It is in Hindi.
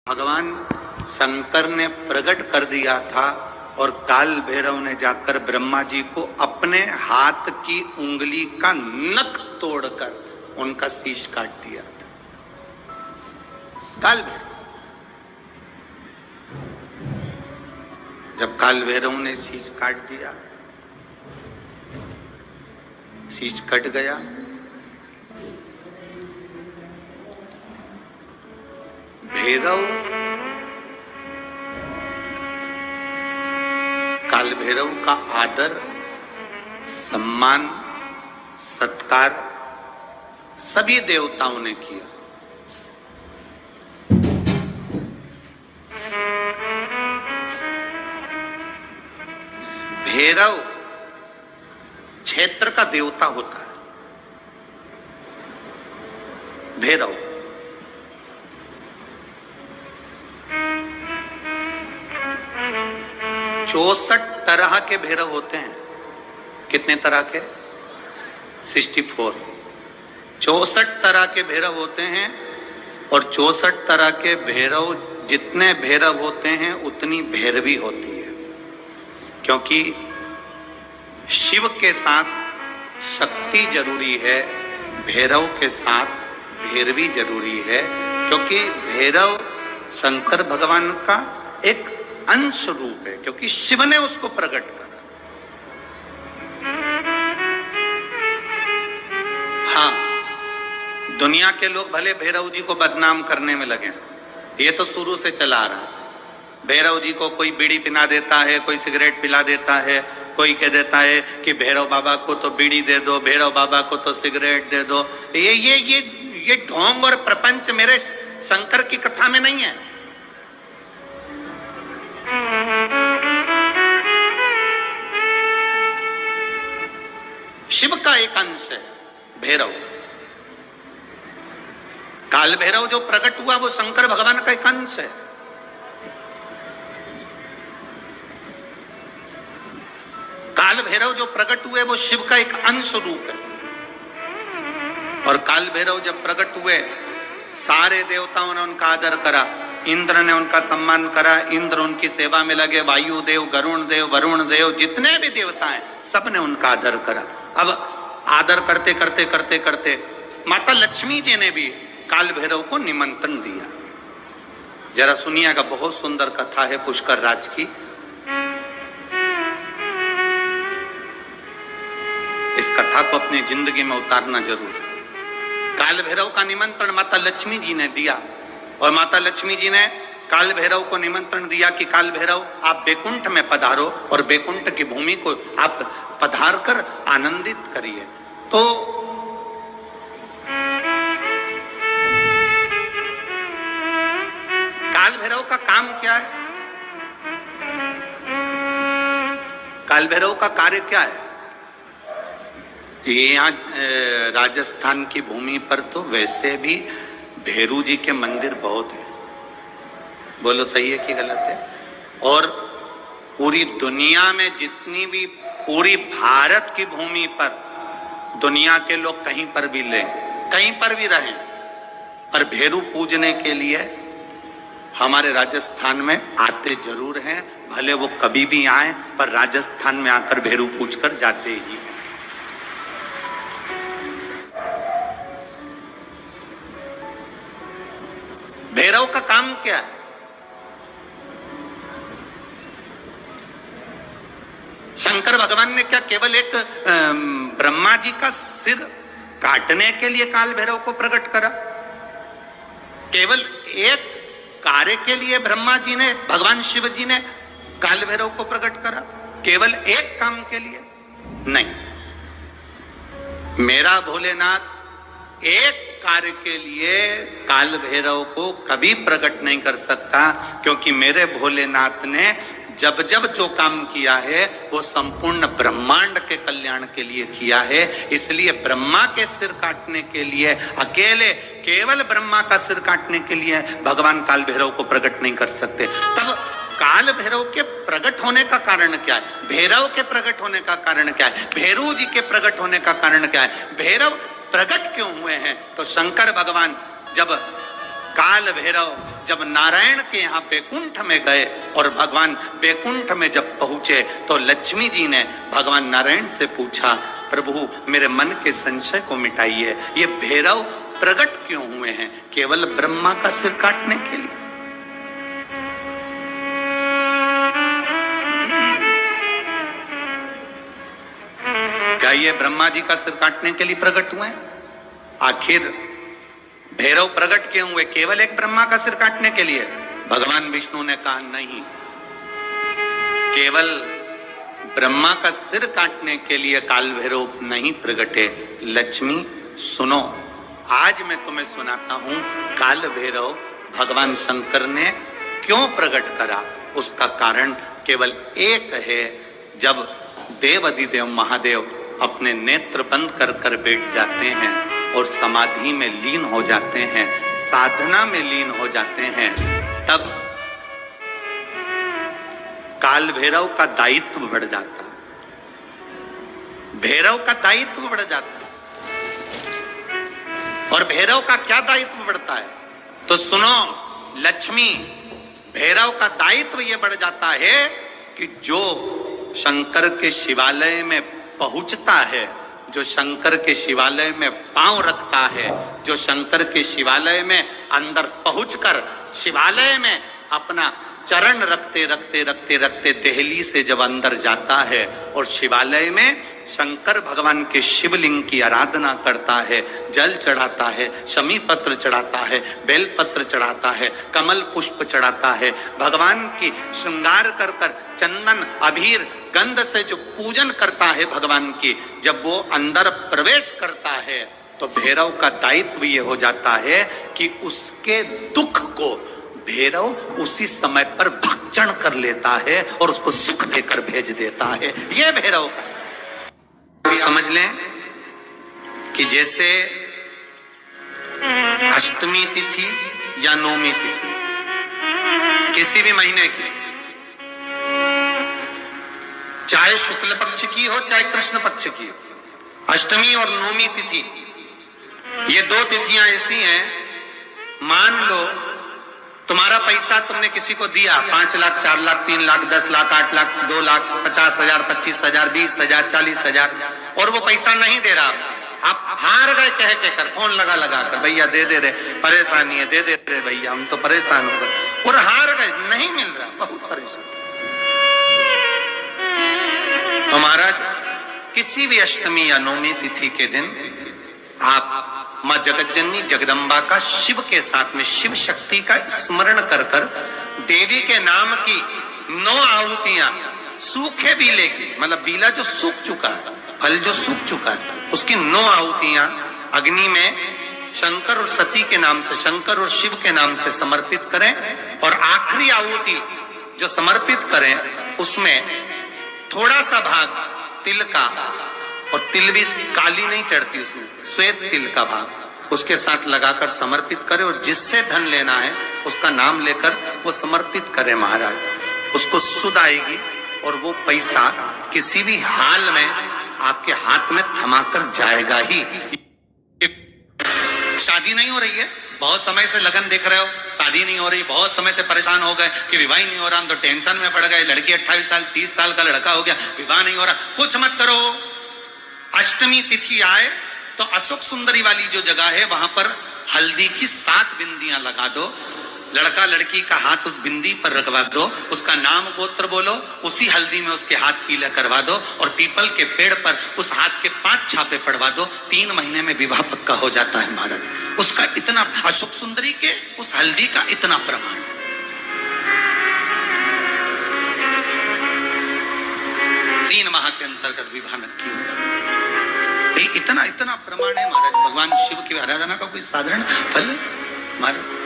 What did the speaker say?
भगवान शंकर ने प्रकट कर दिया था और काल भैरव ने जाकर ब्रह्मा जी को अपने हाथ की उंगली का नख तोड़कर उनका शीश काट दिया था। काल भैरव, जब काल भैरव ने शीश काट दिया, शीश कट गया, भैरव काल भैरव का आदर, सम्मान, सत्कार सभी देवताओं ने किया। भैरव क्षेत्र का देवता होता है। भैरव 64 तरह के भैरव होते हैं। कितने तरह के? 64। 64 तरह के भैरव होते हैं और 64 तरह के भैरव, जितने भैरव होते हैं उतनी भैरवी होती है, क्योंकि शिव के साथ शक्ति जरूरी है, भैरव के साथ भैरवी जरूरी है, क्योंकि भैरव शंकर भगवान का एक अंश रूप है, क्योंकि शिव ने उसको प्रकट करा। हाँ, दुनिया के लोग भले भैरव जी को बदनाम करने में लगे, ये तो शुरू से चला आ रहा। भैरव जी को कोई बीड़ी पिला देता है, कोई सिगरेट पिला देता है, कोई कह देता है कि भैरव बाबा को तो बीड़ी दे दो, भैरव बाबा को तो सिगरेट दे दो। ये ढोंग और प्रपंच मेरे शंकर की कथा में नहीं है। शिव का एक अंश है भैरव। काल भैरव जो प्रकट हुआ वो शंकर भगवान का एक अंश है। काल भैरव जो प्रकट हुए वो शिव का एक अंश रूप है। और काल भैरव जब प्रकट हुए, सारे देवताओं ने उनका आदर करा, इंद्र ने उनका सम्मान करा, इंद्र उनकी सेवा में लगे, वायु देव, गरुण देव, वरुण देव, जितने भी देवता हैं सब ने उनका आदर करा। अब आदर करते करते करते करते माता लक्ष्मी जी ने भी काल भैरव को निमंत्रण दिया। जरा सुनिएगा, बहुत सुंदर कथा है पुष्कर राज की। इस कथा को अपनी जिंदगी में उतारना जरूर। काल भैरव का निमंत्रण माता लक्ष्मी जी ने दिया और माता लक्ष्मी जी ने काल भैरव को निमंत्रण दिया कि काल भैरव आप बैकुंठ में पधारो और बैकुंठ की भूमि को आप पधार कर आनंदित करिए। तो काल भैरव का काम क्या है? काल भैरव का कार्य क्या है? ये यहाँ राजस्थान की भूमि पर तो वैसे भी भैरू जी के मंदिर बहुत है। बोलो सही है कि गलत है? और पूरी दुनिया में जितनी भी, पूरी भारत की भूमि पर दुनिया के लोग कहीं पर भी लें, कहीं पर भी रहें, पर भैरू पूजने के लिए हमारे राजस्थान में आते जरूर हैं। भले वो कभी भी आए, पर राजस्थान में आकर भैरू पूज कर जाते ही हैं। भैरव का काम क्या है? शंकर भगवान ने क्या केवल एक ब्रह्मा जी का सिर काटने के लिए काल भैरव को प्रकट करा? केवल एक कार्य के लिए ब्रह्मा जी ने, भगवान शिव जी ने काल भैरव को प्रकट करा? केवल एक काम के लिए? नहीं, मेरा भोलेनाथ एक कार्य के लिए काल भैरव को कभी प्रकट नहीं कर सकता, क्योंकि मेरे भोलेनाथ ने जब जब जो काम किया है वो संपूर्ण ब्रह्मांड के कल्याण के लिए किया है। इसलिए ब्रह्मा के सिर काटने के लिए, अकेले केवल ब्रह्मा का सिर काटने के लिए भगवान काल भैरव को प्रकट नहीं कर सकते। तब काल भैरव के प्रकट होने का कारण क्या है? भैरव के प्रकट होने का कारण क्या है? भैरू जी के प्रकट होने का कारण क्या है? भैरव प्रकट क्यों हुए हैं? तो शंकर भगवान जब काल भैरव जब नारायण के यहाँ बैकुंठ में गए और भगवान बैकुंठ में जब पहुंचे तो लक्ष्मी जी ने भगवान नारायण से पूछा, प्रभु मेरे मन के संशय को मिटाइए, ये भैरव प्रकट क्यों हुए हैं? केवल ब्रह्मा का सिर काटने के लिए? क्या ये ब्रह्मा जी का सिर काटने के लिए प्रकट हुए? आखिर भैरव प्रकट क्यों हुए? केवल एक ब्रह्मा का सिर काटने के लिए? भगवान विष्णु ने कहा नहीं, केवल ब्रह्मा का सिर काटने के लिए काल भैरव नहीं प्रकटे। लक्ष्मी सुनो, आज मैं तुम्हें सुनाता हूं काल भैरव भगवान शंकर ने क्यों प्रकट करा। उसका कारण केवल एक है। जब देव अधिदेव महादेव अपने नेत्र बंद कर कर बैठ जाते हैं और समाधि में लीन हो जाते हैं, साधना में लीन हो जाते हैं, तब काल भैरव का दायित्व बढ़ जाता है। भैरव का दायित्व बढ़ जाता है। और भैरव का क्या दायित्व बढ़ता है? तो सुनो लक्ष्मी, भैरव का दायित्व यह बढ़ जाता है कि जो शंकर के शिवालय में पहुंचता है, जो शंकर के शिवालय में पांव रखता है, जो शंकर के शिवालय में अंदर पहुंचकर शिवालय में अपना चरण रखते रखते रखते रखते दहली से जब अंदर जाता है और शिवालय में शंकर भगवान के शिवलिंग की आराधना करता है, जल चढ़ाता है, शमी पत्र चढ़ाता है, बेल पत्र चढ़ाता है, कमल पुष्प चढ़ाता है, भगवान की श्रृंगार कर कर चंदन अबीर गंध से जो पूजन करता है भगवान की, जब वो अंदर प्रवेश करता है तो भैरव का दायित्व ये हो जाता है कि उसके दुख को भैरव उसी समय पर भक्षण कर लेता है और उसको सुख देकर भेज देता है। यह भैरव का समझ लें कि जैसे अष्टमी तिथि या नौमी तिथि किसी भी महीने की, चाहे शुक्ल पक्ष की हो चाहे कृष्ण पक्ष की हो, अष्टमी और नौमी तिथि ये दो तिथियां ऐसी हैं, मान लो तुम्हारा पैसा तुमने किसी को दिया, 5 लाख 4 लाख 3 लाख 10 लाख 8 लाख 2 लाख 50,000 25,000 20,000 40,000 और वो पैसा नहीं दे रहा, आप हार गए कह कर, फोन लगा कर, भैया दे दे रहे, परेशानी है, दे दे रहे भैया, हम तो परेशान हो गए, और हार गए, नहीं मिल रहा, बहुत परेशान। तो महाराज किसी भी अष्टमी या नौमी तिथि के दिन आप मां जगतजननी जगदम्बा का शिव के साथ में शिव शक्ति का स्मरण कर कर देवी के नाम की 9 आहुतियां सूखे बीले की, मतलब बीला जो सूख चुका है, फल जो सूख चुका है, उसकी 9 आहुतियां अग्नि में शंकर और सती के नाम से, शंकर और शिव के नाम से समर्पित करें। और आखिरी आहुति जो समर्पित करें उसमें थोड़ा सा भाग तिल का, और तिल भी काली नहीं चढ़ती उसमें, श्वेत तिल का भाग उसके साथ लगाकर समर्पित करें और जिससे धन लेना है उसका नाम लेकर वो समर्पित करें महाराज, उसको सुध आएगी और वो पैसा किसी भी हाल में आपके हाथ में थमाकर जाएगा ही। शादी नहीं हो रही है, बहुत समय से लगन देख रहे हो, शादी नहीं हो रही, बहुत समय से परेशान हो गए कि विवाह नहीं हो रहा, तो टेंशन में पड़ गए, लड़की 28 साल 30 साल का लड़का हो गया, विवाह नहीं हो रहा, कुछ मत करो। अष्टमी तिथि आए तो अशोक सुंदरी वाली जो जगह है वहां पर हल्दी की 7 बिंदियां लगा दो, लड़का लड़की का हाथ उस बिंदी पर रखवा दो, उसका नाम गोत्र बोलो, उसी हल्दी में उसके हाथ पीला करवा दो और पीपल के पेड़ पर उस हाथ के 5 छापे पड़वा दो, 3 महीने में विवाह पक्का हो जाता है महाराज। उसका इतना, अशोक सुंदरी के उस हल्दी का इतना प्रमाण, 3 माह के अंतर्गत विवाह नक्की हो जाता है। इतना इतना प्रमाण है महाराज। भगवान शिव की आराधना का कोई साधारण फल है महाराज।